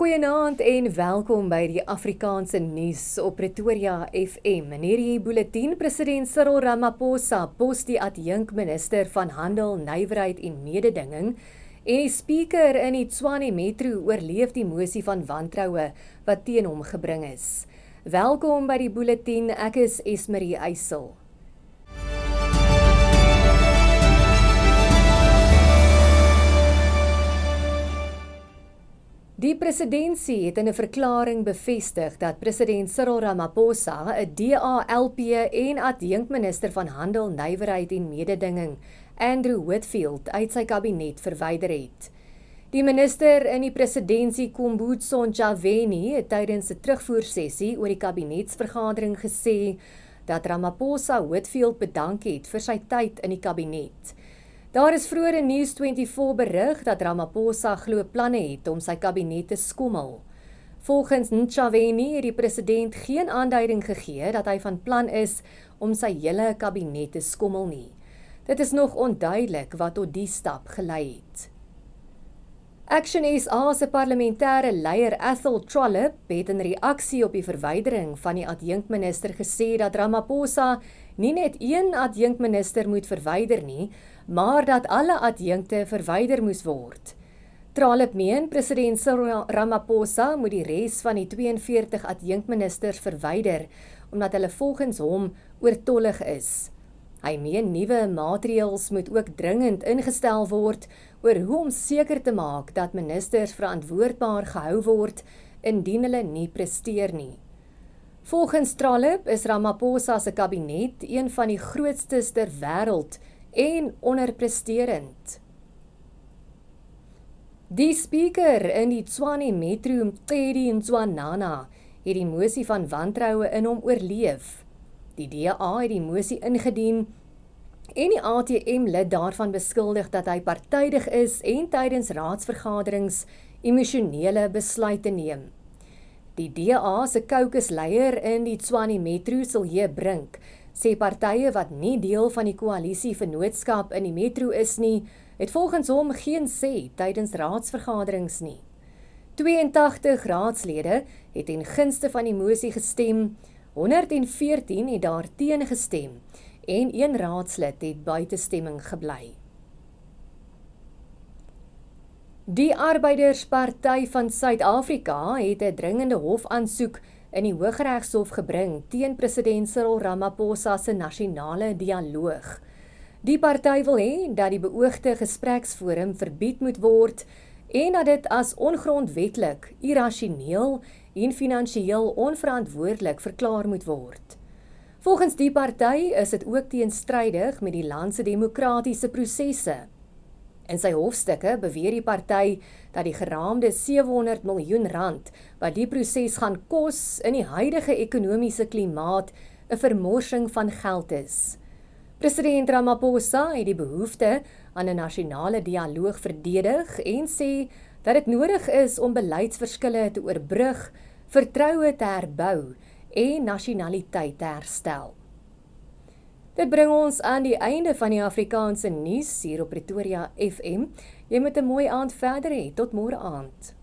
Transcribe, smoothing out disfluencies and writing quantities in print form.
Goeienaand en welkom by die Afrikaanse nuus op Pretoria FM. In hierdie bulletin, president Cyril Ramaphosa pos die adjunkminister van Handel, Nywerheid en Mededinging en die speaker in die Tshwane Metro oorleef die mosie van wantroue wat teen hom gebring is. Welkom by die bulletin, ek is Esmerie Eysel. Die presidentsie het in 'n verklaring bevestig dat president Cyril Ramaphosa, 'n DA-LP en adjunkminister van Handel, Nywerheid en Mededinging, Andrew Whitfield, uit sy kabinet verwyder het. Die minister in die presidentsie, Khumbudzo Ntshavheni, het tydens 'n terugvoersessie oor die kabinetsvergadering gesê dat Ramaphosa Whitfield bedank het vir sy tyd in die kabinet. Daar is vroeër in News24 berig dat Ramaphosa glo planne het om sy kabinet te skommel. Volgens Ntshavheni het die president geen aanduiding gegee dat hy van plan is om sy hele kabinet te skommel nie. Dit is nog onduidelik wat tot die stap gelei het. Action SA se parlementêre leier Athol Trollip het in reaksie op die verwydering van die adjunkminister gesê dat Ramaphosa nie net een adjunkminister moet verwyder nie, maar dat alle adjunkte verwyder moes word. Trollip meen president Cyril Ramaphosa moet die res van die 42 adjunkministers verwyder, omdat hulle volgens hom oortollig is. Hy meen nuwe maatreëls moet ook dringend ingestel word oor hoe om seker te maak dat ministers verantwoordbaar gehou word indien hulle nie presteer nie. Volgens Trollip is Ramaphosa se kabinet een van die grootstes ter wêreld en onderpresterend. Die speaker in die Tshwane Metro, Mqedi Ntwanana, het die mosie van wantroue in hom oorleef. Die DA het die mosie ingedien en die ATM-lid daarvan beskuldig dat hy partydig is en tydens raadsvergaderings emosionele besluite neem. Die DA se caucus-leier in die Tshwane Metro, Silje Brink, sê partye wat nie deel van die koalisie vennootskap in die metro is nie, het volgens hom geen sê tydens raadsvergaderings nie. 82 raadslede het ten gunste van die mosie gestem, 114 het daar teen gestem en 1 raadslid het buite stemming gebly. Die Arbeidersparty van Suid-Afrika het 'n dringende hofaansoek in die Hooggeregshof gebring teen president Cyril Ramaphosa se nasionale dialoog. Die party wil hê dat die beoogde gespreksforum verbied moet word en dat dit as ongrondwetlik, irrasioneel en finansiëel onverantwoordelik verklaar moet word. Volgens die party is dit ook teenstrydig met die land se demokratiese prosesse. In sy hofstukke beweer die party dat die geraamde 700 miljoen rand wat die proses gaan kos in die huidige ekonomiese klimaat 'n vermorsing van geld is. President Ramaphosa het die behoefte aan 'n nasionale dialoog verdedig en sê dat dit nodig is om beleidsverskille te oorbrug, vertroue te herbou en nasionaliteit te herstel. Dit bring ons aan die einde van die Afrikaanse nuus hier op Pretoria FM. Jy moet 'n mooi aand verder hê. Tot môre aand.